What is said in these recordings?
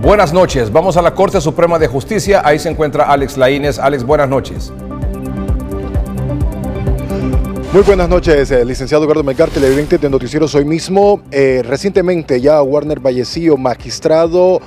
Buenas noches, vamos a la Corte Suprema de Justicia, ahí se encuentra Alex Laínez. Alex, buenas noches. Muy buenas noches, licenciado Edgardo Melgar, televidente de Noticieros Hoy Mismo. Recientemente ya Warner Vallecillo, magistrado,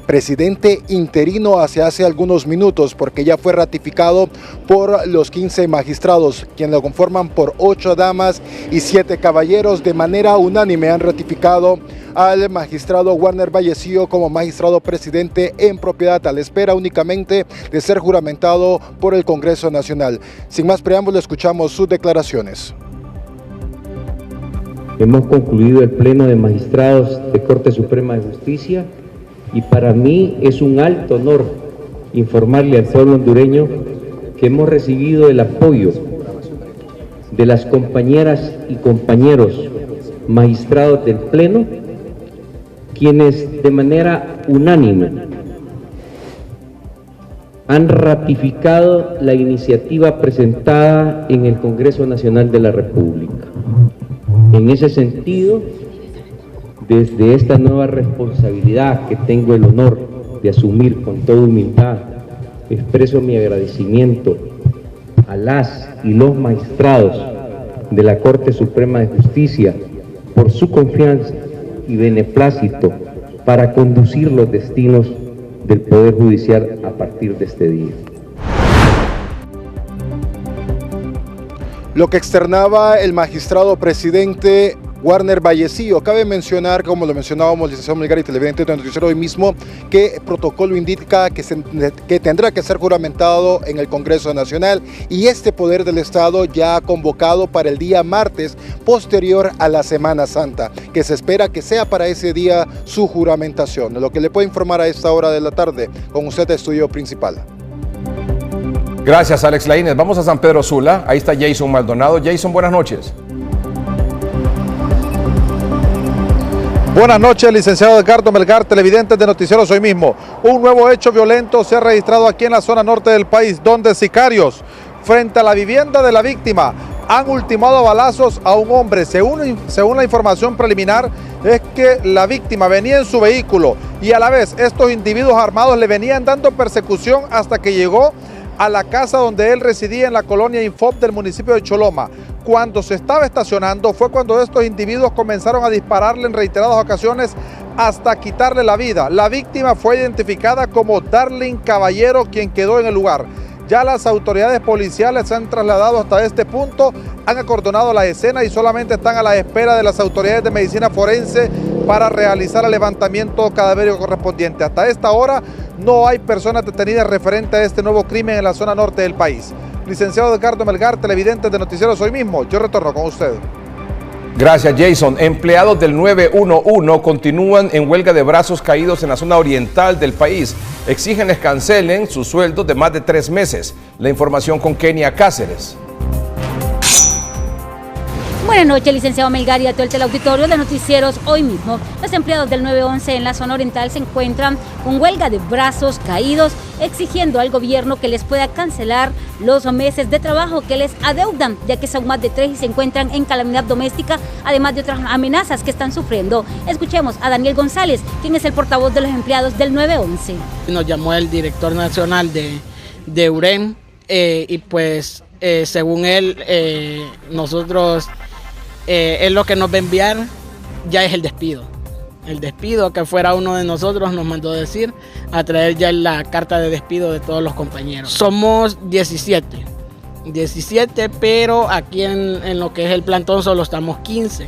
presidente interino hace algunos minutos, porque ya fue ratificado por los 15 magistrados, quienes lo conforman por 8 damas y 7 caballeros. De manera unánime han ratificado al magistrado Warner Vallecillo como magistrado presidente en propiedad, a la espera únicamente de ser juramentado por el Congreso Nacional. Sin más preámbulo, escuchamos sus declaraciones. Hemos concluido el Pleno de Magistrados de Corte Suprema de Justicia y para mí es un alto honor informarle al pueblo hondureño que hemos recibido el apoyo de las compañeras y compañeros magistrados del Pleno, quienes de manera unánime han ratificado la iniciativa presentada en el Congreso Nacional de la República. En ese sentido, desde esta nueva responsabilidad que tengo el honor de asumir con toda humildad, expreso mi agradecimiento a las y los magistrados de la Corte Suprema de Justicia por su confianza y beneplácito para conducir los destinos del Poder Judicial a partir de este día. Lo que externaba el magistrado presidente Warner Vallecillo. Cabe mencionar, como lo mencionábamos, licenciado Melgar y televidente de Noticiero Hoy Mismo, que el protocolo indica que tendrá que ser juramentado en el Congreso Nacional, y este Poder del Estado ya ha convocado para el día martes posterior a la Semana Santa, que se espera que sea para ese día su juramentación. Lo que le puedo informar a esta hora de la tarde, con usted de Estudio Principal. Gracias, Alex Laínez. Vamos a San Pedro Sula, ahí está Jason Maldonado. Jason, buenas noches. Buenas noches, licenciado Edgardo Melgar, televidentes de Noticieros Hoy Mismo. Un nuevo hecho violento se ha registrado aquí en la zona norte del país, donde sicarios, frente a la vivienda de la víctima, han ultimado a balazos a un hombre. Según la información preliminar, es que la víctima venía en su vehículo y a la vez estos individuos armados le venían dando persecución hasta que llegó a la casa donde él residía en la colonia Infop del municipio de Choloma. Cuando se estaba estacionando fue cuando estos individuos comenzaron a dispararle en reiteradas ocasiones hasta quitarle la vida. La víctima fue identificada como Darlene Caballero, quien quedó en el lugar. Ya las autoridades policiales se han trasladado hasta este punto, han acordonado la escena y solamente están a la espera de las autoridades de medicina forense para realizar el levantamiento cadavérico correspondiente. Hasta esta hora no hay personas detenidas referente a este nuevo crimen en la zona norte del país. Licenciado Edgardo Melgar, televidente de Noticieros Hoy Mismo, yo retorno con usted. Gracias, Jason. Empleados del 911 continúan en huelga de brazos caídos en la zona oriental del país. Exigen les cancelen sus sueldos de más de 3 meses. La información con Kenia Cáceres. Buenas noches, licenciado Melgar y a todo el teleauditorio de Noticieros Hoy Mismo. Los empleados del 911 en la zona oriental se encuentran con huelga de brazos caídos, exigiendo al gobierno que les pueda cancelar los meses de trabajo que les adeudan, ya que son más de 3 y se encuentran en calamidad doméstica, además de otras amenazas que están sufriendo. Escuchemos a Daniel González, quien es el portavoz de los empleados del 911. Nos llamó el director nacional de UREM y pues según él, nosotros... él lo que nos va a enviar ya es el despido. El despido, que fuera uno de nosotros, nos mandó decir, a traer ya la carta de despido de todos los compañeros. Somos 17, pero aquí en lo que es el plantón solo estamos 15,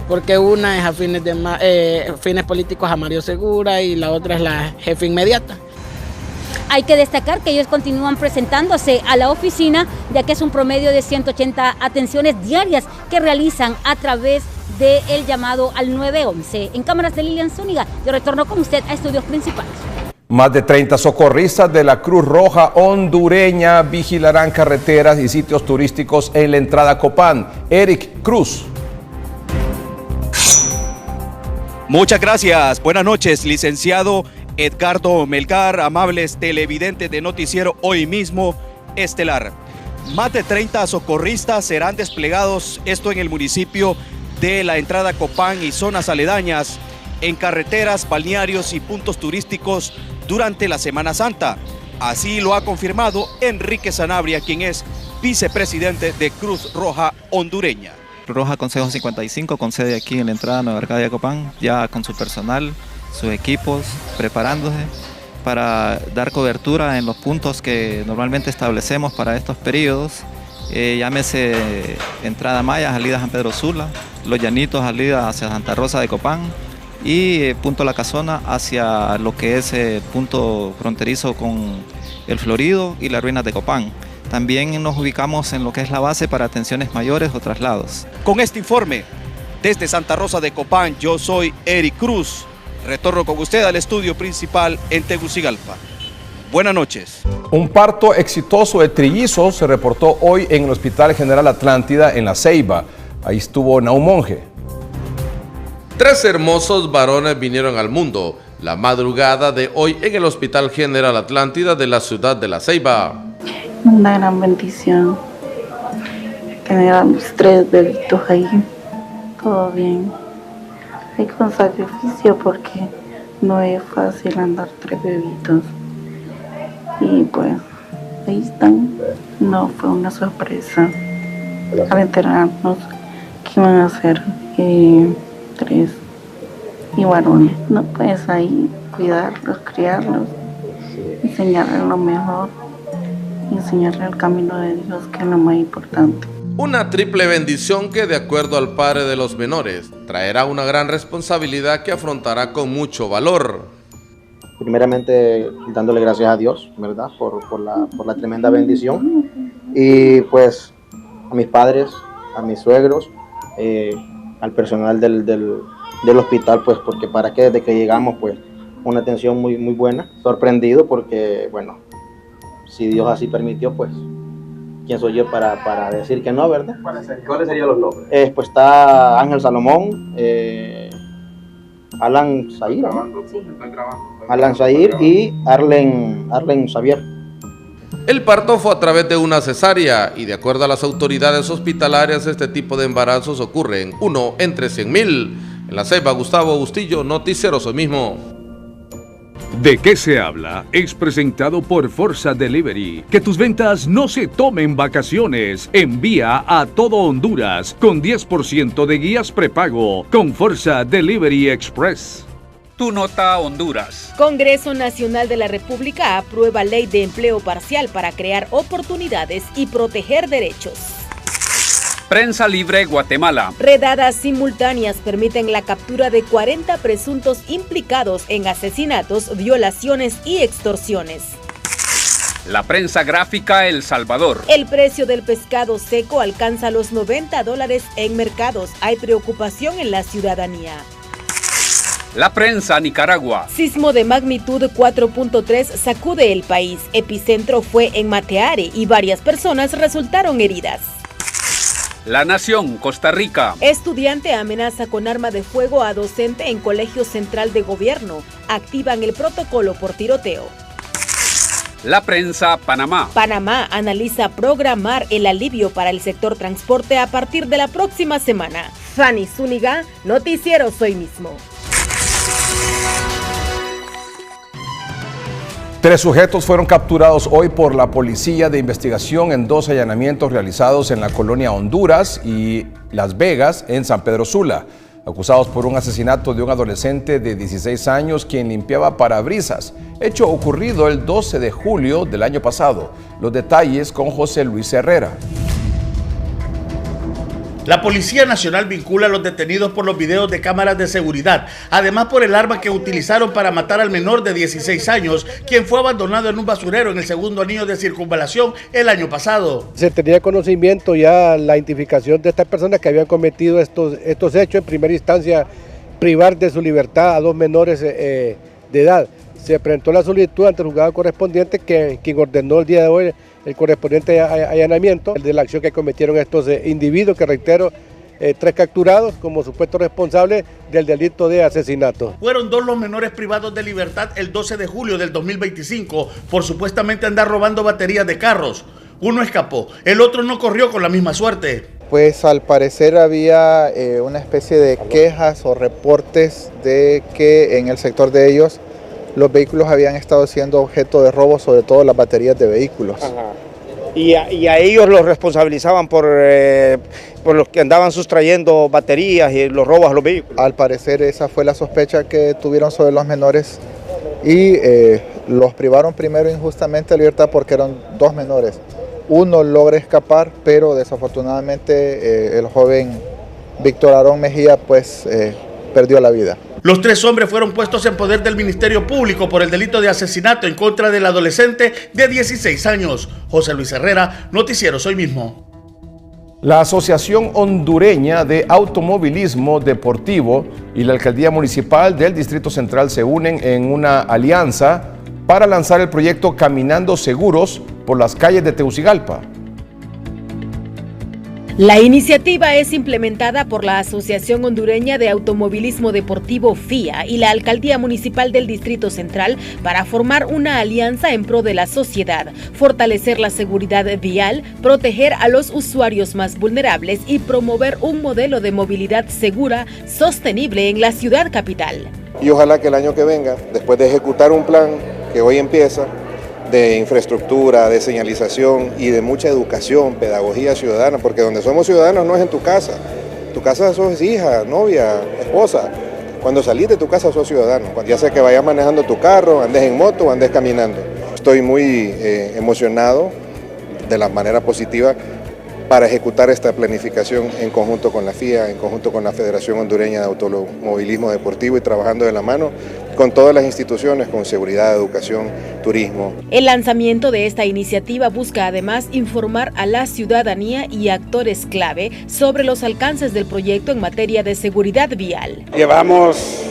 porque una es a fines políticos a Mario Segura y la otra es la jefa inmediata. Hay que destacar que ellos continúan presentándose a la oficina, ya que es un promedio de 180 atenciones diarias que realizan a través del llamado al 911. En cámaras de Lilian Zúñiga, yo retorno con usted a Estudios Principales. Más de 30 socorristas de la Cruz Roja hondureña vigilarán carreteras y sitios turísticos en la entrada Copán. Eric Cruz. Muchas gracias. Buenas noches, licenciado Edgardo Melgar, amables televidentes de Noticiero Hoy Mismo Estelar. Más de 30 socorristas serán desplegados, esto en el municipio de la entrada Copán y zonas aledañas, en carreteras, balnearios y puntos turísticos durante la Semana Santa. Así lo ha confirmado Enrique Sanabria, quien es vicepresidente de Cruz Roja hondureña. Cruz Roja Consejo 55, con sede aquí en la entrada de Nueva Arcadia, Copán, ya con su personal, sus equipos, preparándose para dar cobertura en los puntos que normalmente establecemos para estos periodos. Llámese entrada Maya, salida San Pedro Sula, Los Llanitos, salida hacia Santa Rosa de Copán y punto La Casona hacia lo que es punto fronterizo con el Florido y las ruinas de Copán. También nos ubicamos en lo que es la base para atenciones mayores o traslados. Con este informe, desde Santa Rosa de Copán, yo soy Eric Cruz. Retorno con usted al estudio principal en Tegucigalpa. Buenas noches. Un parto exitoso de trillizos se reportó hoy en el Hospital General Atlántida en La Ceiba. Ahí estuvo Naum Monge. 3 hermosos varones vinieron al mundo la madrugada de hoy en el Hospital General Atlántida de la ciudad de La Ceiba. Una gran bendición tener a mis 3 bebitos ahí, todo bien. Hay con sacrificio porque no es fácil andar 3 bebitos. Y pues ahí están. No fue una sorpresa al enterarnos que iban a ser 3 y varones. No, pues ahí cuidarlos, criarlos, enseñarles lo mejor, enseñarles el camino de Dios, que es lo más importante. Una triple bendición que, de acuerdo al padre de los menores, traerá una gran responsabilidad que afrontará con mucho valor. Primeramente dándole gracias a Dios, ¿verdad? Por la tremenda bendición. Y pues a mis padres, a mis suegros, al personal del hospital, pues porque para que desde que llegamos, pues una atención muy buena. Sorprendido porque, bueno, si Dios así permitió, pues ¿quién soy yo para decir que no, verdad? ¿Cuáles serían los nombres? Pues está Ángel Salomón, Alan Zahir, Alan Zahir y Arlen Xavier. El parto fue a través de una cesárea y, de acuerdo a las autoridades hospitalarias, este tipo de embarazos ocurren 1 entre 100,000. En La Ceiba, Gustavo Bustillo, Noticieros Hoy Mismo. ¿De qué se habla? Es presentado por Forza Delivery. Que tus ventas no se tomen vacaciones. Envía a todo Honduras con 10% de guías prepago con Forza Delivery Express. Tu nota Honduras. Congreso Nacional de la República aprueba ley de empleo parcial para crear oportunidades y proteger derechos. Prensa Libre Guatemala. Redadas simultáneas permiten la captura de 40 presuntos implicados en asesinatos, violaciones y extorsiones. La Prensa Gráfica El Salvador. El precio del pescado seco alcanza los $90 en mercados. Hay preocupación en la ciudadanía. La Prensa Nicaragua. Sismo de magnitud 4.3 sacude el país. Epicentro fue en Mateare y varias personas resultaron heridas. La Nación, Costa Rica. Estudiante amenaza con arma de fuego a docente en Colegio Central de Gobierno. Activan el protocolo por tiroteo. La Prensa, Panamá. Panamá analiza programar el alivio para el sector transporte a partir de la próxima semana. Fanny Zúñiga, Noticieros Hoy Mismo. 3 sujetos fueron capturados hoy por la Policía de Investigación en 2 allanamientos realizados en la colonia Honduras y Las Vegas en San Pedro Sula, acusados por un asesinato de un adolescente de 16 años quien limpiaba parabrisas, hecho ocurrido el 12 de julio del año pasado. Los detalles con José Luis Herrera. La Policía Nacional vincula a los detenidos por los videos de cámaras de seguridad, además por el arma que utilizaron para matar al menor de 16 años, quien fue abandonado en un basurero en el segundo anillo de circunvalación el año pasado. Se tenía conocimiento ya la identificación de estas personas que habían cometido estos hechos. En primera instancia, privar de su libertad a 2 menores de edad. Se presentó la solicitud ante el juzgado correspondiente, quien ordenó el día de hoy el correspondiente allanamiento de la acción que cometieron estos individuos, que reitero, 3 capturados como supuestos responsables del delito de asesinato. Fueron 2 los menores privados de libertad el 12 de julio del 2025 por supuestamente andar robando baterías de carros. Uno escapó, el otro no corrió con la misma suerte. Pues al parecer había una especie de quejas o reportes de que en el sector de ellos los vehículos habían estado siendo objeto de robo, sobre todo las baterías de vehículos. Ajá. Y a ellos los responsabilizaban por los que andaban sustrayendo baterías y los robos a los vehículos. Al parecer esa fue la sospecha que tuvieron sobre los menores y los privaron primero injustamente de libertad porque eran 2 menores. Uno logra escapar, pero desafortunadamente el joven Víctor Aarón Mejía pues perdió la vida. Los 3 hombres fueron puestos en poder del Ministerio Público por el delito de asesinato en contra del adolescente de 16 años. José Luis Herrera, Noticieros Hoy Mismo. La Asociación Hondureña de Automovilismo Deportivo y la Alcaldía Municipal del Distrito Central se unen en una alianza para lanzar el proyecto Caminando Seguros por las calles de Tegucigalpa. La iniciativa es implementada por la Asociación Hondureña de Automovilismo Deportivo FIA y la Alcaldía Municipal del Distrito Central para formar una alianza en pro de la sociedad, fortalecer la seguridad vial, proteger a los usuarios más vulnerables y promover un modelo de movilidad segura, sostenible en la ciudad capital. Y ojalá que el año que venga, después de ejecutar un plan que hoy empieza, de infraestructura, de señalización y de mucha educación, pedagogía ciudadana, porque donde somos ciudadanos no es en tu casa sos hija, novia, esposa. Cuando salís de tu casa sos ciudadano, ya sea que vayas manejando tu carro, andes en moto o andes caminando. Estoy muy emocionado de la manera positiva para ejecutar esta planificación en conjunto con la FIA, en conjunto con la Federación Hondureña de Automovilismo Deportivo y trabajando de la mano con todas las instituciones, con seguridad, educación, turismo. El lanzamiento de esta iniciativa busca además informar a la ciudadanía y actores clave sobre los alcances del proyecto en materia de seguridad vial. Llevamos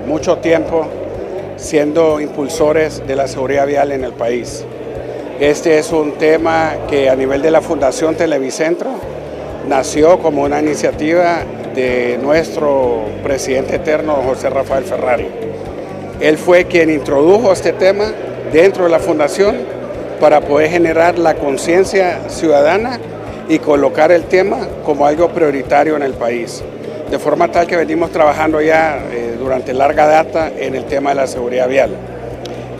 mucho tiempo siendo impulsores de la seguridad vial en el país. Este es un tema que a nivel de la Fundación Televicentro nació como una iniciativa de nuestro presidente eterno, José Rafael Ferrari. Él fue quien introdujo este tema dentro de la fundación para poder generar la conciencia ciudadana y colocar el tema como algo prioritario en el país. De forma tal que venimos trabajando ya durante larga data en el tema de la seguridad vial.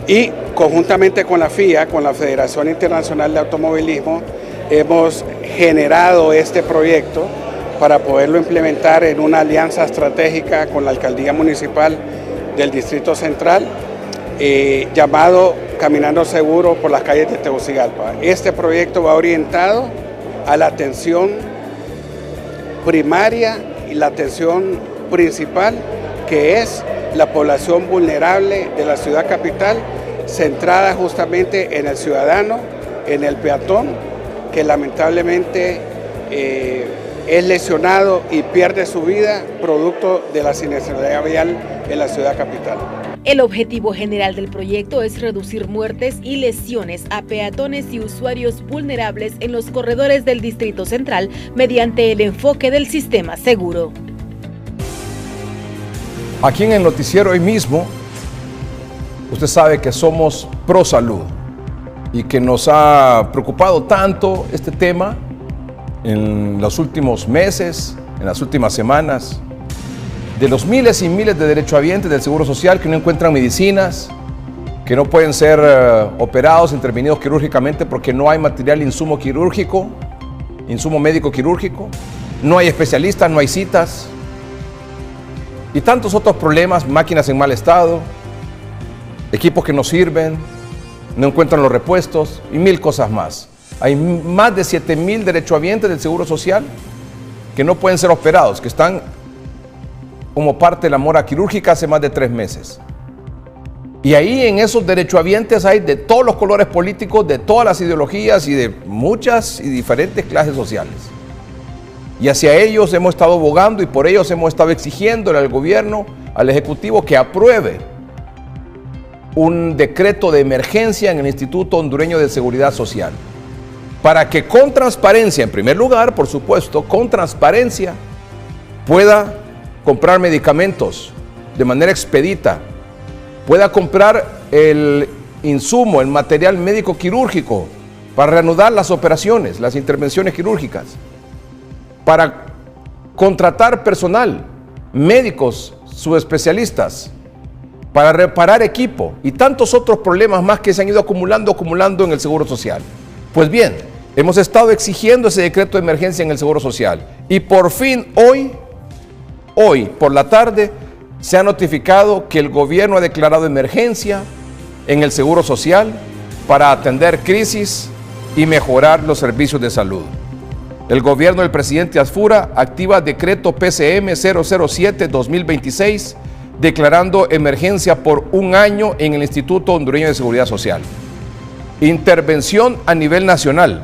Y conjuntamente con la FIA, con la Federación Internacional de Automovilismo, hemos generado este proyecto para poderlo implementar en una alianza estratégica con la Alcaldía Municipal del Distrito Central, llamado Caminando Seguro por las calles de Tegucigalpa. Este proyecto va orientado a la atención primaria y la atención principal, que es la población vulnerable de la ciudad capital, centrada justamente en el ciudadano, en el peatón, que lamentablemente es lesionado y pierde su vida producto de la siniestralidad vial en la ciudad capital. El objetivo general del proyecto es reducir muertes y lesiones a peatones y usuarios vulnerables en los corredores del Distrito Central mediante el enfoque del sistema seguro. Aquí en el noticiero Hoy Mismo, usted sabe que somos pro salud y que nos ha preocupado tanto este tema en los últimos meses, en las últimas semanas, de los miles y miles de derechohabientes del Seguro Social que no encuentran medicinas, que no pueden ser operados, intervenidos quirúrgicamente porque no hay material insumo quirúrgico, insumo médico quirúrgico, no hay especialistas, no hay citas, y tantos otros problemas, máquinas en mal estado, equipos que no sirven, no encuentran los repuestos y mil cosas más. Hay más de 7,000 derechohabientes del Seguro Social que no pueden ser operados, que están como parte de la mora quirúrgica hace más de 3 meses. Y ahí en esos derechohabientes hay de todos los colores políticos, de todas las ideologías y de muchas y diferentes clases sociales. Y hacia ellos hemos estado abogando y por ellos hemos estado exigiéndole al gobierno, al Ejecutivo, que apruebe un decreto de emergencia en el Instituto Hondureño de Seguridad Social, para que con transparencia, en primer lugar, por supuesto, con transparencia, pueda comprar medicamentos de manera expedita, pueda comprar el insumo, el material médico quirúrgico para reanudar las operaciones, las intervenciones quirúrgicas, para contratar personal, médicos, subespecialistas, para reparar equipo y tantos otros problemas más que se han ido acumulando en el Seguro Social. Pues bien, hemos estado exigiendo ese decreto de emergencia en el Seguro Social y por fin hoy por la tarde se ha notificado que el gobierno ha declarado emergencia en el Seguro Social para atender crisis y mejorar los servicios de salud. El gobierno del presidente Asfura activa decreto PCM 007-2026, declarando emergencia por un año en el Instituto Hondureño de Seguridad Social. Intervención a nivel nacional,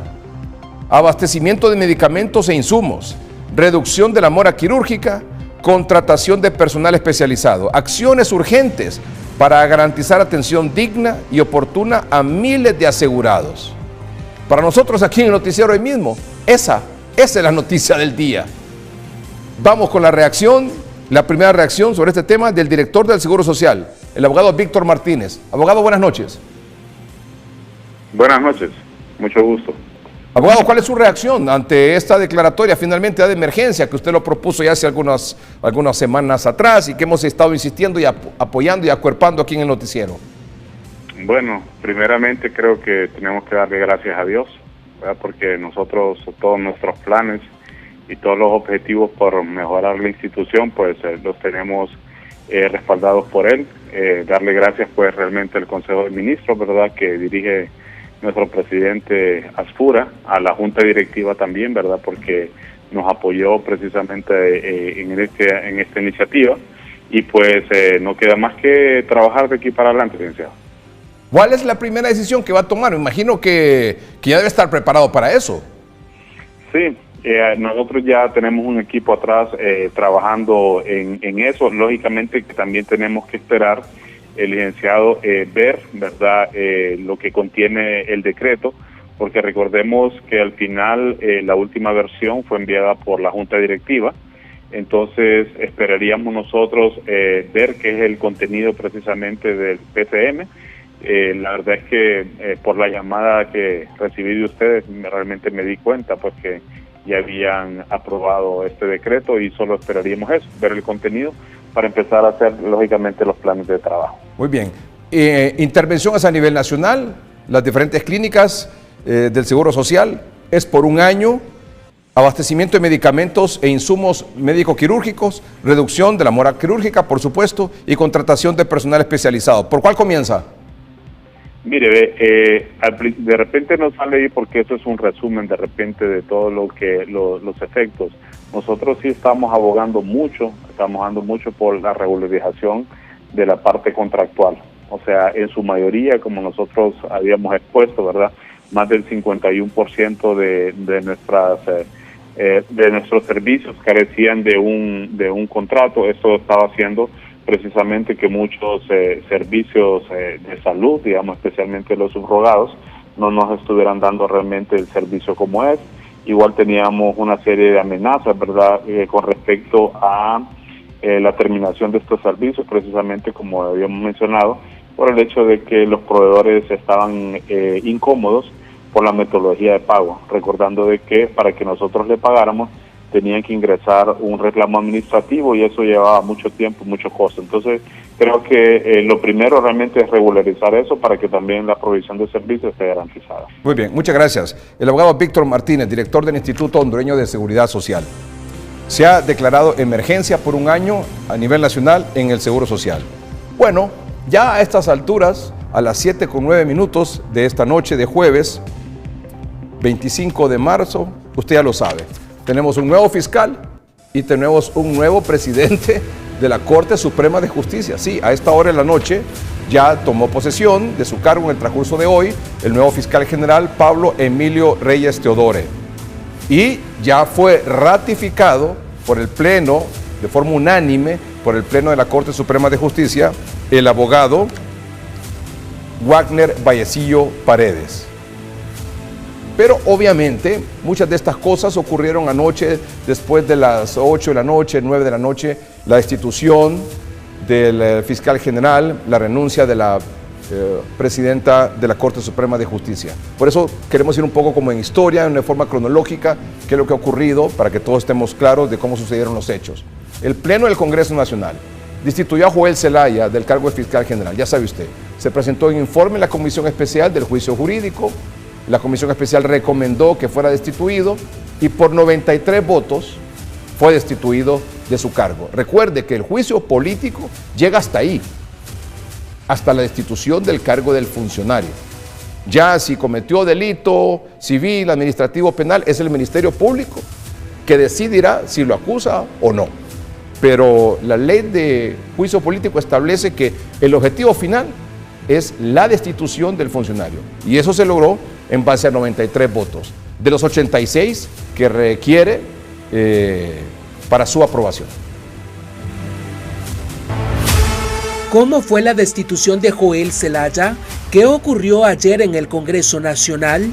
abastecimiento de medicamentos e insumos, reducción de la mora quirúrgica, contratación de personal especializado, acciones urgentes para garantizar atención digna y oportuna a miles de asegurados. Para nosotros aquí en el noticiero hoy mismo, esa es la noticia del día. Vamos con la primera reacción sobre este tema del director del Seguro Social, el abogado Víctor Martínez. Abogado, buenas noches. Buenas noches, mucho gusto. Abogado, ¿cuál es su reacción ante esta declaratoria finalmente de emergencia que usted lo propuso ya hace algunas semanas atrás y que hemos estado insistiendo y apoyando y acuerpando aquí en el noticiero? Bueno, primeramente creo que tenemos que darle gracias a Dios, ¿verdad? Porque nosotros, todos nuestros planes y todos los objetivos por mejorar la institución, pues los tenemos respaldados por él. Darle gracias pues realmente al Consejo de Ministros, ¿verdad?, que dirige nuestro presidente Asfura, a la Junta Directiva también, ¿verdad?, porque nos apoyó precisamente en esta iniciativa y pues no queda más que trabajar de aquí para adelante, licenciado. ¿Cuál es la primera decisión que va a tomar? Me imagino que ya debe estar preparado para eso. Sí, nosotros ya tenemos un equipo atrás trabajando en eso. Lógicamente que también tenemos que esperar, el licenciado, ver, ¿verdad?, lo que contiene el decreto, porque recordemos que al final la última versión fue enviada por la Junta Directiva. Entonces esperaríamos nosotros ver qué es el contenido precisamente del PCM. La verdad es que por la llamada que recibí de ustedes realmente me di cuenta pues que ya habían aprobado este decreto y solo esperaríamos eso, ver el contenido para empezar a hacer lógicamente los planes de trabajo. Muy bien. Intervenciones a nivel nacional, las diferentes clínicas del Seguro Social, es por un año, abastecimiento de medicamentos e insumos médico-quirúrgicos, reducción de la mora quirúrgica, por supuesto, y contratación de personal especializado. ¿Por cuál comienza? Mire, de repente no sale ahí porque eso es un resumen de repente de todo lo que los efectos. Nosotros sí estamos abogando mucho por la regularización de la parte contractual. O sea, en su mayoría, como nosotros habíamos expuesto, ¿verdad?, más del 51% de nuestros servicios carecían de un contrato. Esto estaba haciendo precisamente que muchos servicios de salud, digamos especialmente los subrogados, no nos estuvieran dando realmente el servicio como es. Igual teníamos una serie de amenazas, ¿verdad?, con respecto a la terminación de estos servicios, precisamente como habíamos mencionado, por el hecho de que los proveedores estaban incómodos por la metodología de pago, recordando de que para que nosotros le pagáramos tenían que ingresar un reclamo administrativo y eso llevaba mucho tiempo, mucho costo. Entonces, creo que lo primero realmente es regularizar eso para que también la provisión de servicios esté garantizada. Muy bien, muchas gracias. El abogado Víctor Martínez, director del Instituto Hondureño de Seguridad Social. Se ha declarado emergencia por un año a nivel nacional en el Seguro Social. Bueno, ya a estas alturas, a las 7:09 de esta noche de jueves, 25 de marzo, usted ya lo sabe. Tenemos un nuevo fiscal y tenemos un nuevo presidente de la Corte Suprema de Justicia. Sí, a esta hora de la noche ya tomó posesión de su cargo en el transcurso de hoy el nuevo fiscal general Pablo Emilio Reyes Teodore. Y ya fue ratificado por el Pleno, de forma unánime, por el Pleno de la Corte Suprema de Justicia, el abogado Wagner Vallecillo Paredes. Pero obviamente muchas de estas cosas ocurrieron anoche, después de las 8 de la noche, 9 de la noche, la destitución del fiscal general, la renuncia de la presidenta de la Corte Suprema de Justicia. Por eso queremos ir un poco como en historia, en una forma cronológica, qué es lo que ha ocurrido, para que todos estemos claros de cómo sucedieron los hechos. El Pleno del Congreso Nacional destituyó a Joel Zelaya del cargo de fiscal general, ya sabe usted. Se presentó un informe en la Comisión Especial del Juicio Jurídico, la Comisión Especial recomendó que fuera destituido y por 93 votos fue destituido de su cargo. Recuerde que el juicio político llega hasta ahí, hasta la destitución del cargo del funcionario. Ya si cometió delito civil, administrativo, penal, es el Ministerio Público que decidirá si lo acusa o no. Pero la ley de juicio político establece que el objetivo final es la destitución del funcionario. Y eso se logró en base a 93 votos, de los 86 que requiere para su aprobación. ¿Cómo fue la destitución de Joel Zelaya? ¿Qué ocurrió ayer en el Congreso Nacional?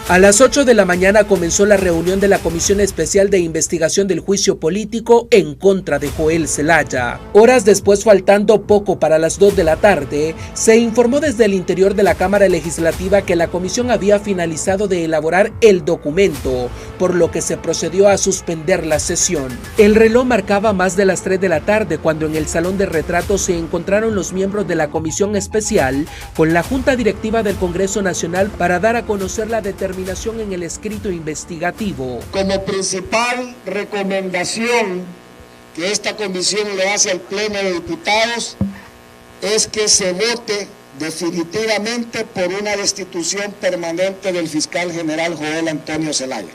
A las 8 de la mañana comenzó la reunión de la Comisión Especial de Investigación del Juicio Político en contra de Joel Zelaya. Horas después, faltando poco para las 2 de la tarde, se informó desde el interior de la Cámara Legislativa que la comisión había finalizado de elaborar el documento, por lo que se procedió a suspender la sesión. El reloj marcaba más de las 3 de la tarde cuando en el salón de retratos se encontraron los miembros de la Comisión Especial con la Junta Directiva del Congreso Nacional para dar a conocer la determinación en el escrito investigativo. Como principal recomendación que esta comisión le hace al Pleno de Diputados es que se vote definitivamente por una destitución permanente del fiscal general Joel Antonio Zelaya.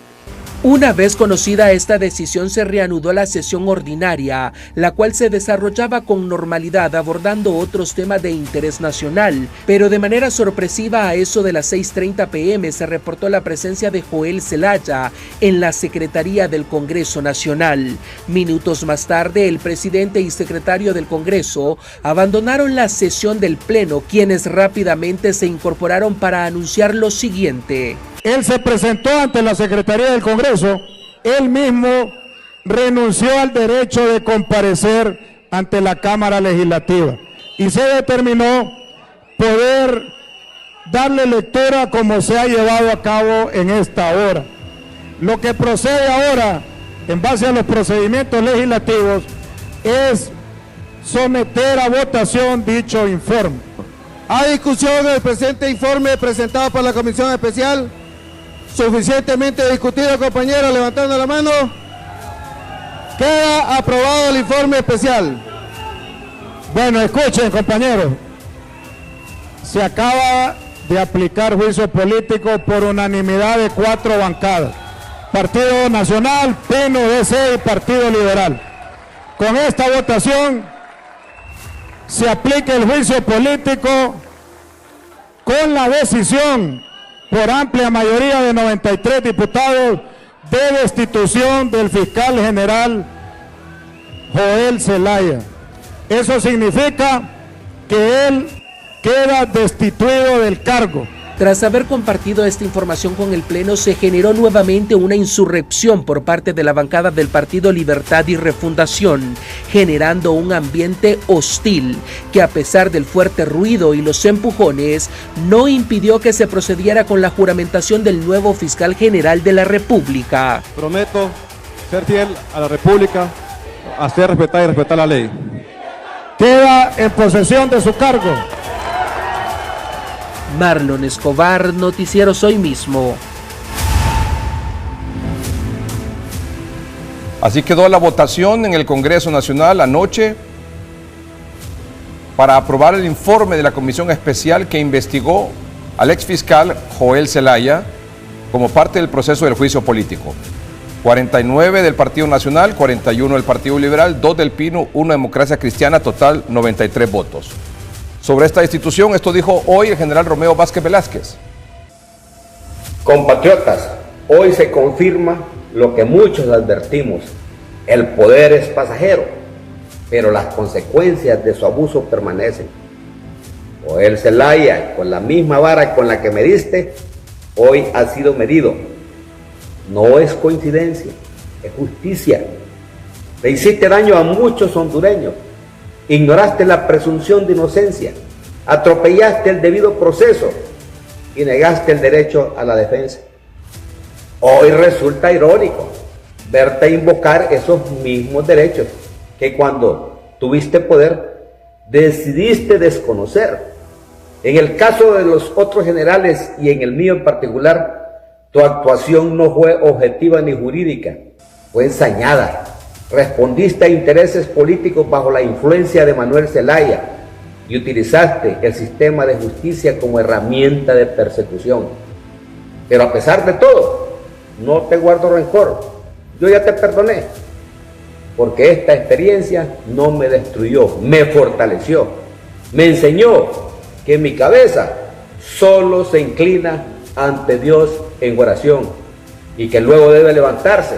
Una vez conocida esta decisión, se reanudó la sesión ordinaria, la cual se desarrollaba con normalidad abordando otros temas de interés nacional, pero de manera sorpresiva a eso de las 6:30 p.m. se reportó la presencia de Joel Zelaya en la Secretaría del Congreso Nacional. Minutos más tarde, el presidente y secretario del Congreso abandonaron la sesión del Pleno, quienes rápidamente se incorporaron para anunciar lo siguiente. Él se presentó ante la Secretaría del Congreso, él mismo renunció al derecho de comparecer ante la Cámara Legislativa y se determinó poder darle lectura como se ha llevado a cabo en esta hora. Lo que procede ahora, en base a los procedimientos legislativos, es someter a votación dicho informe. A discusión del presente informe presentado por la Comisión Especial. Suficientemente discutido, compañeros, levantando la mano. Queda aprobado el informe especial. Bueno, escuchen, compañeros. Se acaba de aplicar juicio político por unanimidad de 4 bancadas. Partido Nacional, PENO, DC y Partido Liberal. Con esta votación se aplica el juicio político con la decisión por amplia mayoría de 93 diputados de destitución del fiscal general Joel Zelaya. Eso significa que él queda destituido del cargo. Tras haber compartido esta información con el Pleno, se generó nuevamente una insurrección por parte de la bancada del Partido Libertad y Refundación, generando un ambiente hostil que, a pesar del fuerte ruido y los empujones, no impidió que se procediera con la juramentación del nuevo fiscal general de la República. Prometo ser fiel a la República, hacer respetar y respetar la ley. Queda en posesión de su cargo. Marlon Escobar, Noticieros Hoy Mismo. Así quedó la votación en el Congreso Nacional anoche para aprobar el informe de la Comisión Especial que investigó al exfiscal Joel Zelaya como parte del proceso del juicio político. 49 del Partido Nacional, 41 del Partido Liberal, 2 del Pino, 1 Democracia Cristiana, total 93 votos. Sobre esta institución, esto dijo hoy el general Romeo Vázquez Velázquez. Compatriotas, hoy se confirma lo que muchos advertimos: el poder es pasajero, pero las consecuencias de su abuso permanecen. Joel Zelaya, con la misma vara con la que mediste, hoy ha sido medido. No es coincidencia, es justicia. Le hiciste daño a muchos hondureños. Ignoraste la presunción de inocencia atropellaste el debido proceso y negaste el derecho a la defensa. Hoy resulta irónico verte invocar esos mismos derechos que cuando tuviste poder decidiste desconocer. En el caso de los otros generales y en el mío en particular, tu actuación no fue objetiva ni jurídica, fue ensañada. Respondiste a intereses políticos bajo la influencia de Manuel Zelaya y utilizaste el sistema de justicia como herramienta de persecución. Pero a pesar de todo, no te guardo rencor. Yo ya te perdoné, porque esta experiencia no me destruyó, me fortaleció, me enseñó que mi cabeza solo se inclina ante Dios en oración y que luego debe levantarse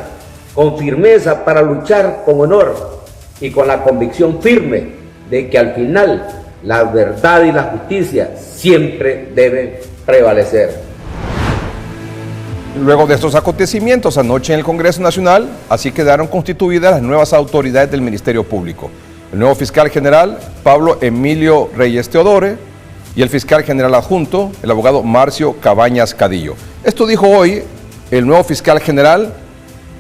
con firmeza para luchar con honor y con la convicción firme de que al final la verdad y la justicia siempre deben prevalecer. Luego de estos acontecimientos anoche en el Congreso Nacional, así quedaron constituidas las nuevas autoridades del Ministerio Público. El nuevo fiscal general, Pablo Emilio Reyes Teodore, y el fiscal general adjunto, el abogado Marcio Cabañas Cadillo. Esto dijo hoy el nuevo fiscal general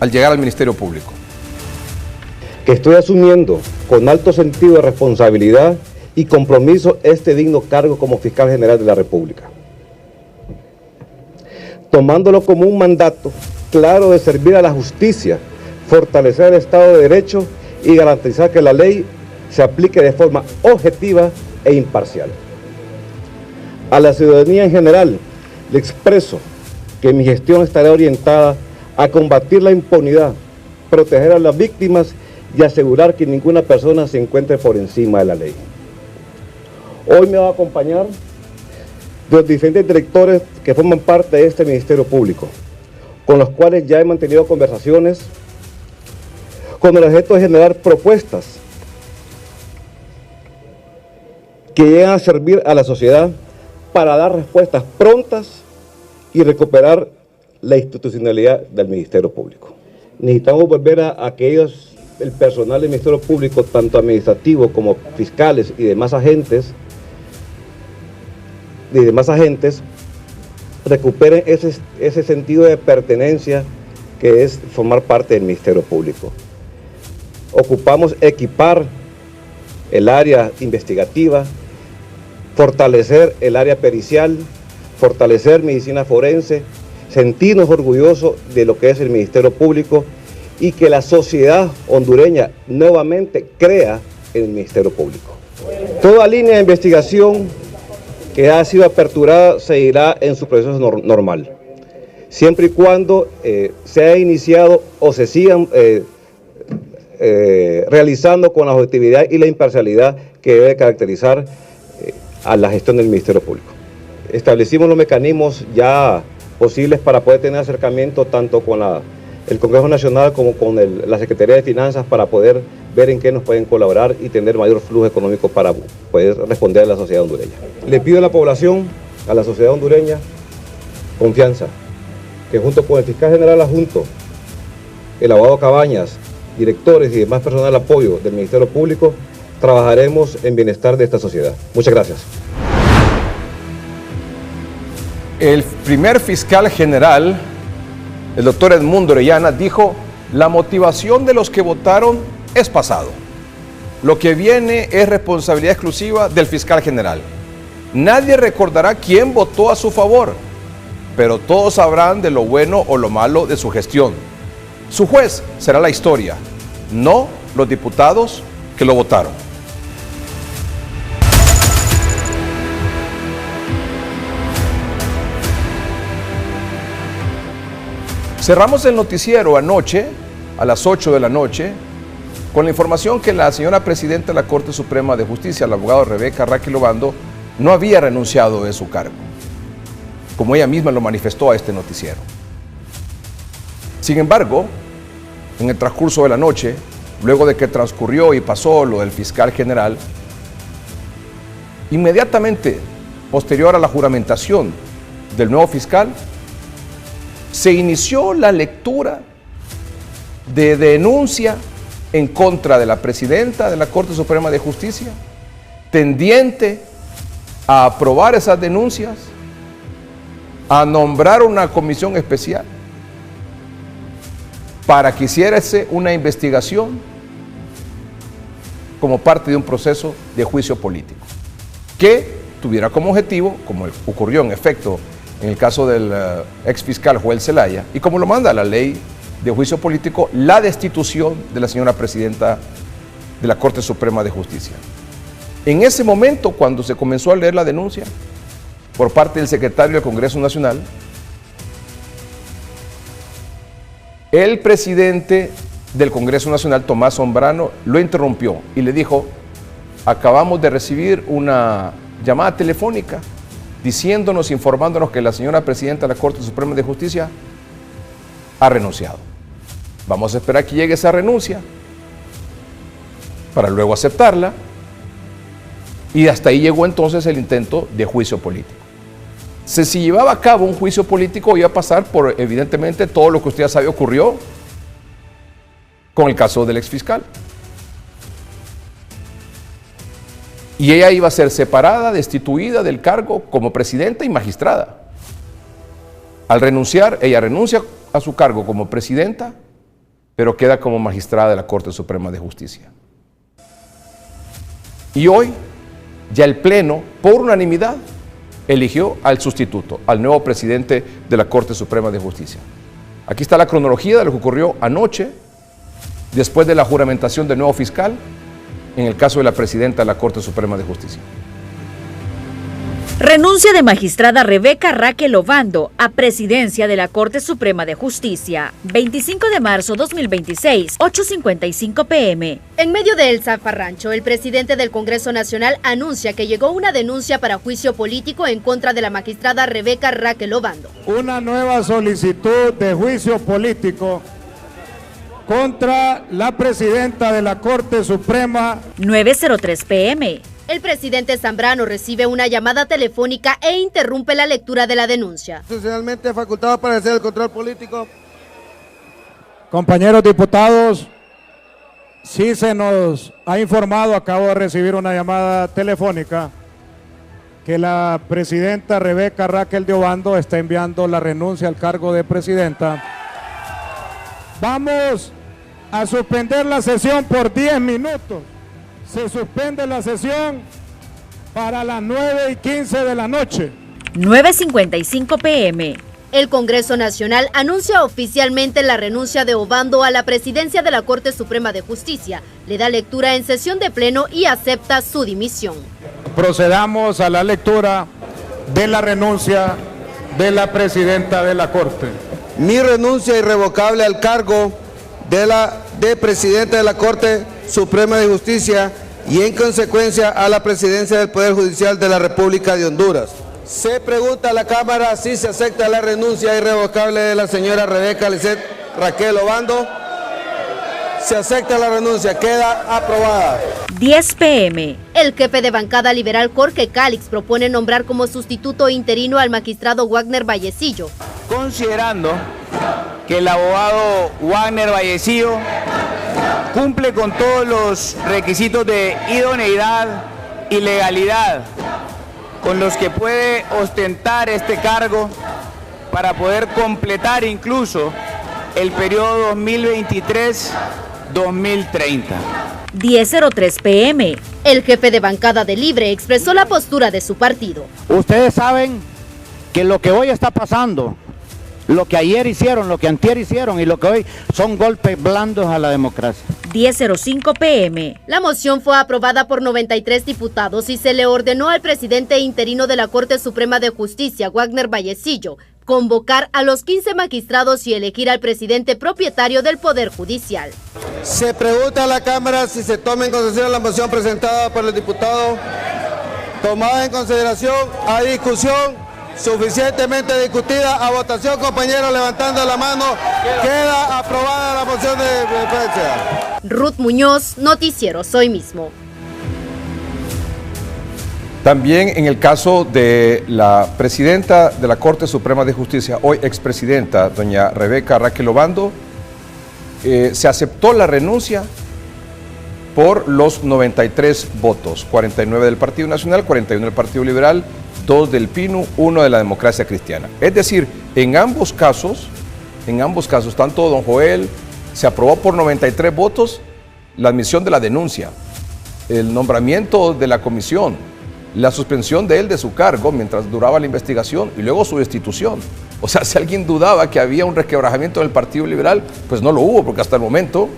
al llegar al Ministerio Público. Que estoy asumiendo con alto sentido de responsabilidad y compromiso este digno cargo como fiscal general de la República, tomándolo como un mandato claro de servir a la justicia, fortalecer el Estado de Derecho y garantizar que la ley se aplique de forma objetiva e imparcial. A la ciudadanía en general le expreso que mi gestión estará orientada a combatir la impunidad, proteger a las víctimas y asegurar que ninguna persona se encuentre por encima de la ley. Hoy me va a acompañar los diferentes directores que forman parte de este Ministerio Público, con los cuales ya he mantenido conversaciones con el objeto de generar propuestas que lleguen a servir a la sociedad para dar respuestas prontas y recuperar la institucionalidad del Ministerio Público. Necesitamos volver a que el personal del Ministerio Público, tanto administrativo como fiscales y demás agentes, recuperen ese sentido de pertenencia que es formar parte del Ministerio Público. Ocupamos equipar el área investigativa, fortalecer el área pericial, fortalecer medicina forense, sentirnos orgullosos de lo que es el Ministerio Público y que la sociedad hondureña nuevamente crea en el Ministerio Público. Toda línea de investigación que ha sido aperturada seguirá en su proceso normal, siempre y cuando se haya iniciado o se sigan realizando con la objetividad y la imparcialidad que debe caracterizar a la gestión del Ministerio Público. Establecimos los mecanismos ya posibles para poder tener acercamiento tanto con el Congreso Nacional como con la Secretaría de Finanzas para poder ver en qué nos pueden colaborar y tener mayor flujo económico para poder responder a la sociedad hondureña. Le pido a la población, a la sociedad hondureña, confianza, que junto con el fiscal general adjunto, el abogado Cabañas, directores y demás personal de apoyo del Ministerio Público, trabajaremos en bienestar de esta sociedad. Muchas gracias. El primer fiscal general, el doctor Edmundo Orellana, dijo: la motivación de los que votaron es pasado. Lo que viene es responsabilidad exclusiva del fiscal general. Nadie recordará quién votó a su favor, pero todos sabrán de lo bueno o lo malo de su gestión. Su juez será la historia, no los diputados que lo votaron. Cerramos el noticiero anoche, a las 8 de la noche, con la información que la señora presidenta de la Corte Suprema de Justicia, la abogada Rebeca Raquel Obando, no había renunciado de su cargo, como ella misma lo manifestó a este noticiero. Sin embargo, en el transcurso de la noche, luego de que transcurrió y pasó lo del fiscal general, inmediatamente posterior a la juramentación del nuevo fiscal, se inició la lectura de denuncia en contra de la presidenta de la Corte Suprema de Justicia, tendiente a aprobar esas denuncias, a nombrar una comisión especial para que hiciese una investigación como parte de un proceso de juicio político, que tuviera como objetivo, como ocurrió en efecto en el caso del ex fiscal Joel Zelaya, y como lo manda la ley de juicio político, la destitución de la señora presidenta de la Corte Suprema de Justicia. En ese momento, cuando se comenzó a leer la denuncia por parte del secretario del Congreso Nacional, el presidente del Congreso Nacional, Tomás Zombrano, lo interrumpió y le dijo: acabamos de recibir una llamada telefónica diciéndonos, informándonos que la señora presidenta de la Corte Suprema de Justicia ha renunciado. Vamos a esperar que llegue esa renuncia para luego aceptarla, y hasta ahí llegó entonces el intento de juicio político. Si llevaba a cabo un juicio político, iba a pasar por, evidentemente, todo lo que usted ya sabe ocurrió con el caso del exfiscal. Y ella iba a ser separada, destituida del cargo como presidenta y magistrada. Al renunciar, ella renuncia a su cargo como presidenta, pero queda como magistrada de la Corte Suprema de Justicia. Y hoy, ya el Pleno, por unanimidad, eligió al sustituto, al nuevo presidente de la Corte Suprema de Justicia. Aquí está la cronología de lo que ocurrió anoche, después de la juramentación del nuevo fiscal, en el caso de la presidenta de la Corte Suprema de Justicia. Renuncia de magistrada Rebeca Raquel Obando a presidencia de la Corte Suprema de Justicia. 25 de marzo 2026, 8:55 p.m. En medio del zafarrancho, el presidente del Congreso Nacional anuncia que llegó una denuncia para juicio político en contra de la magistrada Rebeca Raquel Obando. Una nueva solicitud de juicio político contra la presidenta de la Corte Suprema. 9:03 p.m. El presidente Zambrano recibe una llamada telefónica e interrumpe la lectura de la denuncia. Constitucionalmente facultado para ejercer el control político. Compañeros diputados, sí se nos ha informado, acabo de recibir una llamada telefónica, que la presidenta Rebeca Raquel de Obando está enviando la renuncia al cargo de presidenta. Vamos a suspender la sesión por 10 minutos. Se suspende la sesión para las 9:15 de la noche. 9:55 p.m. El Congreso Nacional anuncia oficialmente la renuncia de Obando a la presidencia de la Corte Suprema de Justicia. Le da lectura en sesión de pleno y acepta su dimisión. Procedamos a la lectura de la renuncia de la presidenta de la Corte. Mi renuncia irrevocable al cargo de presidente de la Corte Suprema de Justicia y en consecuencia a la presidencia del Poder Judicial de la República de Honduras. Se pregunta a la Cámara si se acepta la renuncia irrevocable de la señora Rebeca Raquel Obando. Se acepta la renuncia, queda aprobada. 10 p.m. El jefe de bancada liberal Jorge Calix propone nombrar como sustituto interino al magistrado Wagner Vallecillo. Considerando que el abogado Wagner Vallecillo cumple con todos los requisitos de idoneidad y legalidad con los que puede ostentar este cargo para poder completar incluso el periodo 2023-2030. 10:03 p.m. El jefe de bancada de Libre expresó la postura de su partido. Ustedes saben que lo que hoy está pasando, lo que ayer hicieron, lo que antier hicieron y lo que hoy son golpes blandos a la democracia. 10:05 p.m. La moción fue aprobada por 93 diputados y se le ordenó al presidente interino de la Corte Suprema de Justicia, Wagner Vallecillo, convocar a los 15 magistrados y elegir al presidente propietario del Poder Judicial. Se pregunta a la Cámara si se toma en consideración la moción presentada por el diputado. Tomada en consideración, a discusión. Suficientemente discutida, a votación, compañeros, levantando la mano. Queda aprobada la moción de referencia. Ruth Muñoz, Noticieros Hoy Mismo. También en el caso de la presidenta de la Corte Suprema de Justicia, hoy expresidenta, doña Rebeca Raquel Obando, se aceptó la renuncia por los 93 votos, 49 del Partido Nacional, 41 del Partido Liberal, 2 del PINU, 1 de la Democracia Cristiana. Es decir, en ambos casos, tanto don Joel, se aprobó por 93 votos la admisión de la denuncia, el nombramiento de la comisión, la suspensión de él de su cargo mientras duraba la investigación y luego su destitución. O sea, si alguien dudaba que había un resquebrajamiento del Partido Liberal, pues no lo hubo, porque hasta el momento,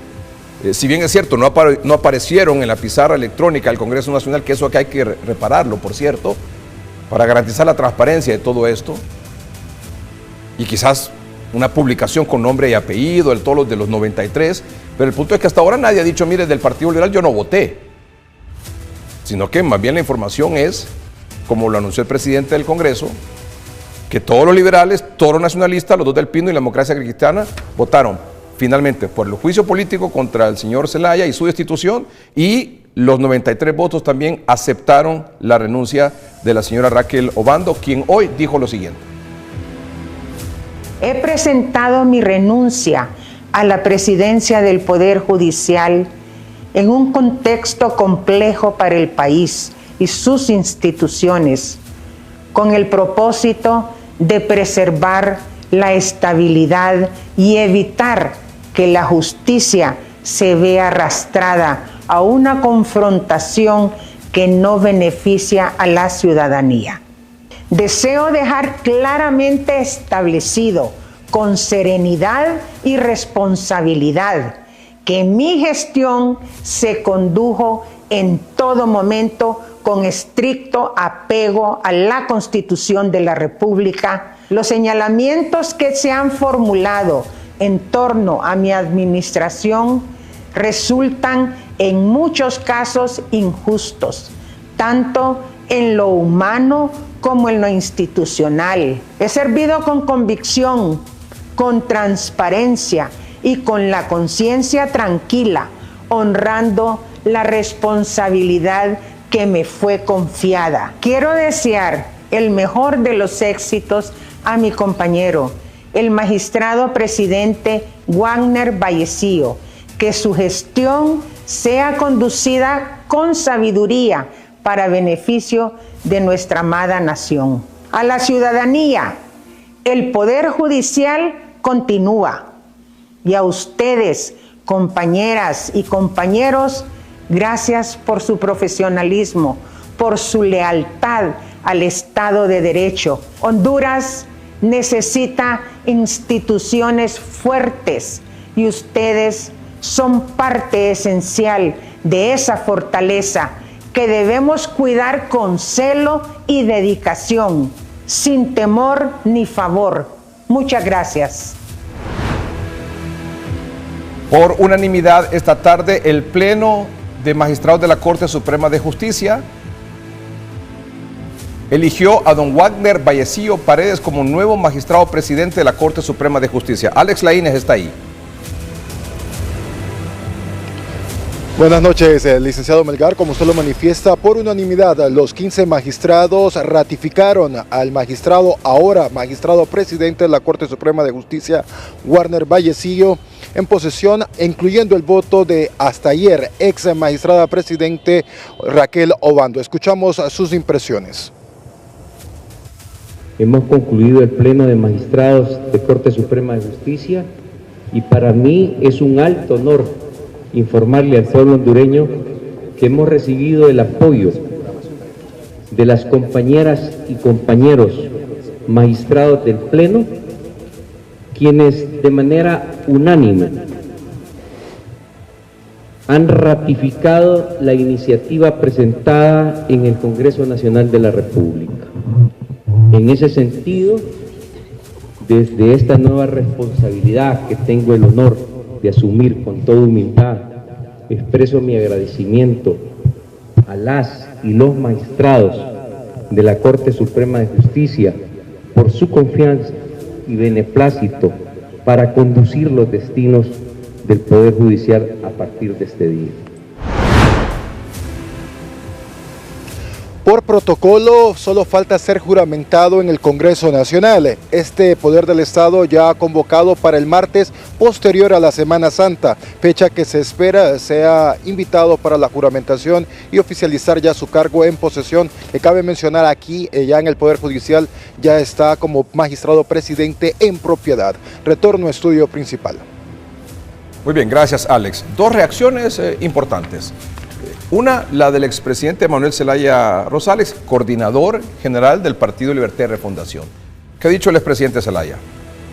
si bien es cierto, no aparecieron en la pizarra electrónica del Congreso Nacional, que eso que hay que repararlo, por cierto, para garantizar la transparencia de todo esto, y quizás una publicación con nombre y apellido de todos los de los 93, pero el punto es que hasta ahora nadie ha dicho, mire, del Partido Liberal yo no voté, sino que más bien la información es, como lo anunció el presidente del Congreso, que todos los liberales, todos los nacionalistas, los 2 del PINU y la Democracia Cristiana votaron finalmente por el juicio político contra el señor Zelaya y su destitución, y los 93 votos también aceptaron la renuncia de la señora Raquel Obando, quien hoy dijo lo siguiente. He presentado mi renuncia a la presidencia del Poder Judicial en un contexto complejo para el país y sus instituciones, con el propósito de preservar la estabilidad y evitar que la justicia se vea arrastrada a una confrontación que no beneficia a la ciudadanía. Deseo dejar claramente establecido, con serenidad y responsabilidad, que mi gestión se condujo en todo momento con estricto apego a la Constitución de la República. Los señalamientos que se han formulado en torno a mi administración resultan en muchos casos injustos, tanto en lo humano como en lo institucional. He servido con convicción, con transparencia y con la conciencia tranquila, honrando la responsabilidad que me fue confiada. Quiero desear el mejor de los éxitos a mi compañero, el magistrado presidente Wagner Vallecillo, que su gestión sea conducida con sabiduría para beneficio de nuestra amada nación. A la ciudadanía, el Poder Judicial continúa. Y a ustedes, compañeras y compañeros, gracias por su profesionalismo, por su lealtad al Estado de Derecho. Honduras necesita instituciones fuertes y ustedes son parte esencial de esa fortaleza que debemos cuidar con celo y dedicación, sin temor ni favor. Muchas gracias. Por unanimidad esta tarde, el Pleno de Magistrados de la Corte Suprema de Justicia eligió a don Wagner Vallecillo Paredes como nuevo magistrado presidente de la Corte Suprema de Justicia. Alex Laínez está ahí. Buenas noches, licenciado Melgar. Como usted lo manifiesta, por unanimidad, los 15 magistrados ratificaron al magistrado, ahora magistrado presidente de la Corte Suprema de Justicia, Wagner Vallecillo, en posesión, incluyendo el voto de hasta ayer, ex magistrada presidente Raquel Obando. Escuchamos sus impresiones. Hemos concluido el Pleno de Magistrados de Corte Suprema de Justicia y para mí es un alto honor informarle al pueblo hondureño que hemos recibido el apoyo de las compañeras y compañeros magistrados del Pleno, quienes de manera unánime han ratificado la iniciativa presentada en el Congreso Nacional de la República. En ese sentido, desde esta nueva responsabilidad que tengo el honor de asumir con toda humildad, expreso mi agradecimiento a las y los magistrados de la Corte Suprema de Justicia por su confianza y beneplácito para conducir los destinos del Poder Judicial a partir de este día. Por protocolo, solo falta ser juramentado en el Congreso Nacional. Este Poder del Estado ya ha convocado para el martes posterior a la Semana Santa, fecha que se espera sea invitado para la juramentación y oficializar ya su cargo en posesión. Cabe mencionar aquí, ya en el Poder Judicial, ya está como magistrado presidente en propiedad. Retorno a estudio principal. Muy bien, gracias Alex. Dos reacciones importantes. Una, la del expresidente Manuel Zelaya Rosales, coordinador general del Partido Libertad y Refundación. ¿Qué ha dicho el expresidente Zelaya?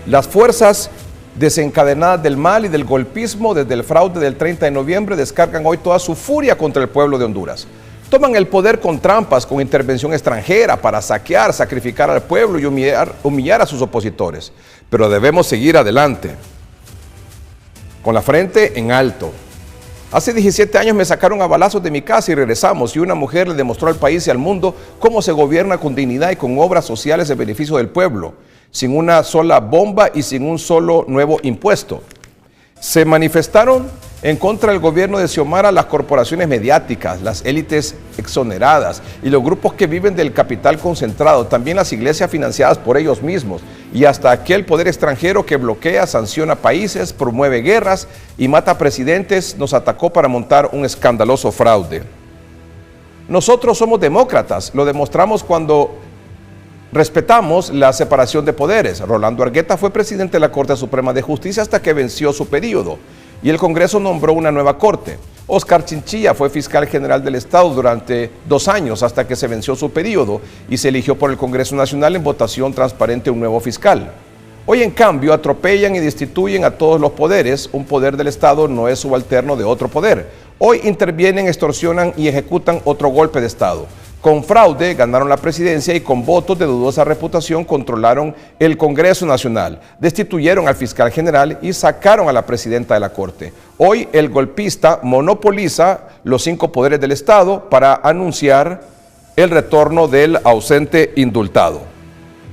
Las fuerzas desencadenadas del mal y del golpismo desde el fraude del 30 de noviembre descargan hoy toda su furia contra el pueblo de Honduras. Toman el poder con trampas, con intervención extranjera para saquear, sacrificar al pueblo y humillar a sus opositores. Pero debemos seguir adelante, con la frente en alto. Hace 17 años me sacaron a balazos de mi casa y regresamos, y una mujer le demostró al país y al mundo cómo se gobierna con dignidad y con obras sociales en beneficio del pueblo, sin una sola bomba y sin un solo nuevo impuesto. Se manifestaron en contra del gobierno de Xiomara las corporaciones mediáticas, las élites exoneradas y los grupos que viven del capital concentrado, también las iglesias financiadas por ellos mismos y hasta aquel poder extranjero que bloquea, sanciona países, promueve guerras y mata presidentes, nos atacó para montar un escandaloso fraude. Nosotros somos demócratas, lo demostramos cuando respetamos la separación de poderes. Rolando Argueta fue presidente de la Corte Suprema de Justicia hasta que venció su periodo y el Congreso nombró una nueva corte. Oscar Chinchilla fue fiscal general del Estado durante 2 años hasta que se venció su periodo y se eligió por el Congreso Nacional en votación transparente un nuevo fiscal. Hoy, en cambio, atropellan y destituyen a todos los poderes. Un poder del Estado no es subalterno de otro poder. Hoy intervienen, extorsionan y ejecutan otro golpe de Estado. Con fraude ganaron la presidencia y con votos de dudosa reputación controlaron el Congreso Nacional, destituyeron al fiscal general y sacaron a la presidenta de la Corte. Hoy el golpista monopoliza los 5 poderes del Estado para anunciar el retorno del ausente indultado.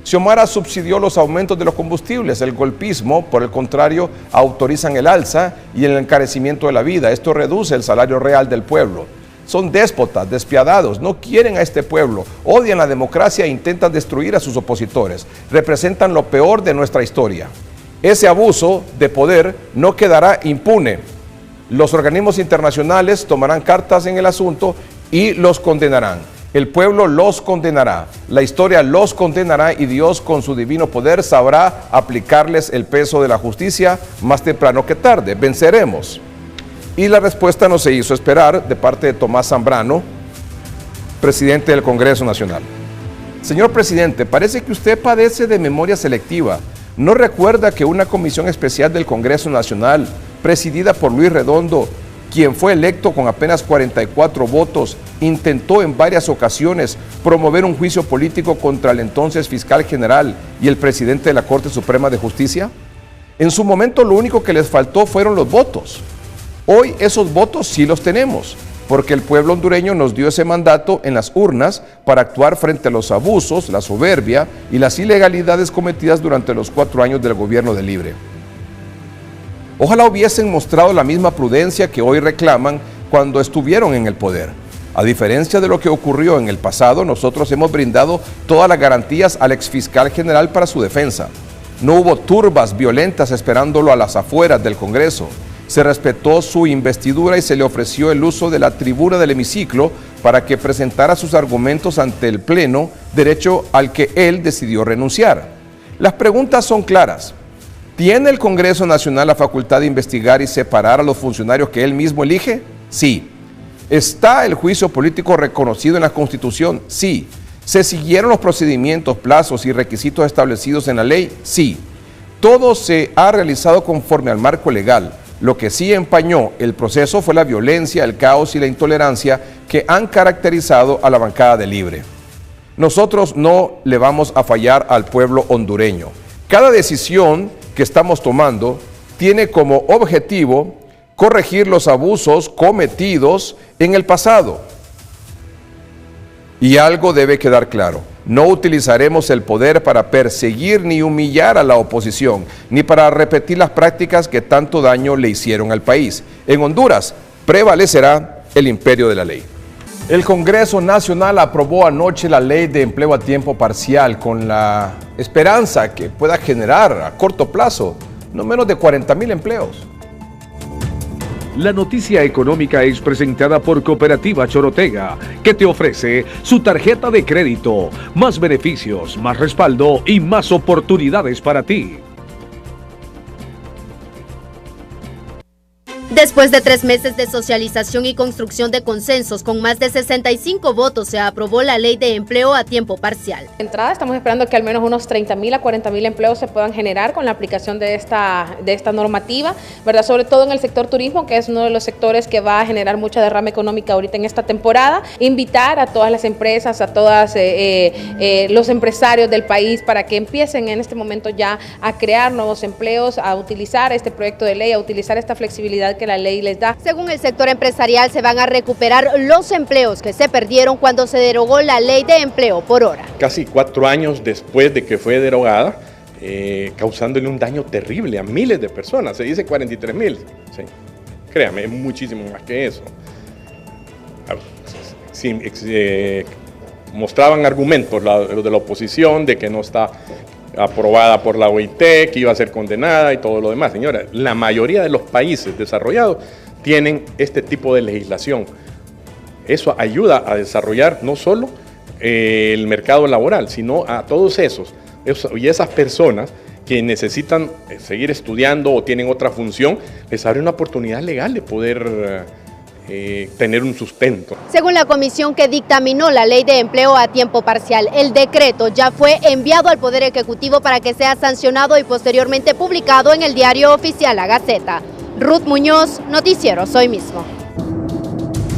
Xiomara subsidió los aumentos de los combustibles. El golpismo, por el contrario, autorizan el alza y el encarecimiento de la vida. Esto reduce el salario real del pueblo. Son déspotas, despiadados, no quieren a este pueblo, odian la democracia e intentan destruir a sus opositores. Representan lo peor de nuestra historia. Ese abuso de poder no quedará impune. Los organismos internacionales tomarán cartas en el asunto y los condenarán. El pueblo los condenará, la historia los condenará y Dios con su divino poder sabrá aplicarles el peso de la justicia más temprano que tarde. Venceremos. Y la respuesta no se hizo esperar de parte de Tomás Zambrano, presidente del Congreso Nacional. Señor presidente, parece que usted padece de memoria selectiva. ¿No recuerda que una comisión especial del Congreso Nacional, presidida por Luis Redondo, quien fue electo con apenas 44 votos, intentó en varias ocasiones promover un juicio político contra el entonces fiscal general y el presidente de la Corte Suprema de Justicia? En su momento lo único que les faltó fueron los votos. Hoy esos votos sí los tenemos, porque el pueblo hondureño nos dio ese mandato en las urnas para actuar frente a los abusos, la soberbia y las ilegalidades cometidas durante los 4 años del gobierno de Libre. Ojalá hubiesen mostrado la misma prudencia que hoy reclaman cuando estuvieron en el poder. A diferencia de lo que ocurrió en el pasado, nosotros hemos brindado todas las garantías al exfiscal general para su defensa. No hubo turbas violentas esperándolo a las afueras del Congreso. Se respetó su investidura y se le ofreció el uso de la tribuna del hemiciclo para que presentara sus argumentos ante el Pleno, derecho al que él decidió renunciar. Las preguntas son claras. ¿Tiene el Congreso Nacional la facultad de investigar y separar a los funcionarios que él mismo elige? Sí. ¿Está el juicio político reconocido en la Constitución? Sí. ¿Se siguieron los procedimientos, plazos y requisitos establecidos en la ley? Sí. Todo se ha realizado conforme al marco legal. Lo que sí empañó el proceso fue la violencia, el caos y la intolerancia que han caracterizado a la bancada de Libre. Nosotros no le vamos a fallar al pueblo hondureño. Cada decisión que estamos tomando tiene como objetivo corregir los abusos cometidos en el pasado. Y algo debe quedar claro. No utilizaremos el poder para perseguir ni humillar a la oposición, ni para repetir las prácticas que tanto daño le hicieron al país. En Honduras prevalecerá el imperio de la ley. El Congreso Nacional aprobó anoche la ley de empleo a tiempo parcial con la esperanza que pueda generar a corto plazo no menos de 40,000 empleos. La noticia económica es presentada por Cooperativa Chorotega, que te ofrece su tarjeta de crédito, más beneficios, más respaldo y más oportunidades para ti. Después de 3 meses de socialización y construcción de consensos, con más de 65 votos se aprobó la ley de empleo a tiempo parcial. De entrada estamos esperando que al menos unos 30,000 a 40,000 empleos se puedan generar con la aplicación de esta normativa, ¿verdad? Sobre todo en el sector turismo, que es uno de los sectores que va a generar mucha derrama económica ahorita en esta temporada. Invitar a todas las empresas, a todos los empresarios del país para que empiecen en este momento ya a crear nuevos empleos, a utilizar este proyecto de ley, a utilizar esta flexibilidad que la ley les da. Según el sector empresarial, se van a recuperar los empleos que se perdieron cuando se derogó la ley de empleo por hora. Casi 4 años después de que fue derogada, causándole un daño terrible a miles de personas. Se dice 43,000. Sí. Créame, es muchísimo más que eso. Sí, mostraban argumentos los de la oposición de que no está aprobada por la OIT, que iba a ser condenada y todo lo demás. Señora, la mayoría de los países desarrollados tienen este tipo de legislación. Eso ayuda a desarrollar no solo el mercado laboral, sino a todos esos y esas personas que necesitan seguir estudiando o tienen otra función, les abre una oportunidad legal de poder tener un sustento. Según la comisión que dictaminó la ley de empleo a tiempo parcial, el decreto ya fue enviado al Poder Ejecutivo para que sea sancionado y posteriormente publicado en el Diario Oficial La Gaceta. Ruth Muñoz, Noticiero Soy Mismo.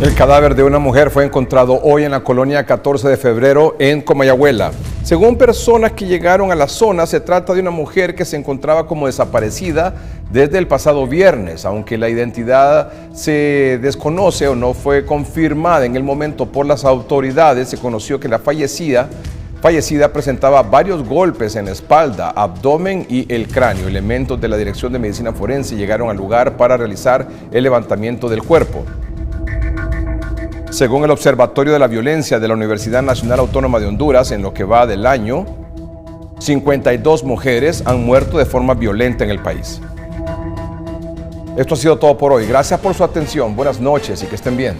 El cadáver de una mujer fue encontrado hoy en la colonia 14 de febrero en Comayagüela. Según personas que llegaron a la zona, se trata de una mujer que se encontraba como desaparecida desde el pasado viernes, aunque la identidad se desconoce o no fue confirmada en el momento por las autoridades. Se conoció que la fallecida presentaba varios golpes en la espalda, abdomen y el cráneo. Elementos de la Dirección de Medicina Forense llegaron al lugar para realizar el levantamiento del cuerpo. Según el Observatorio de la Violencia de la Universidad Nacional Autónoma de Honduras, en lo que va del año, 52 mujeres han muerto de forma violenta en el país. Esto ha sido todo por hoy. Gracias por su atención. Buenas noches y que estén bien.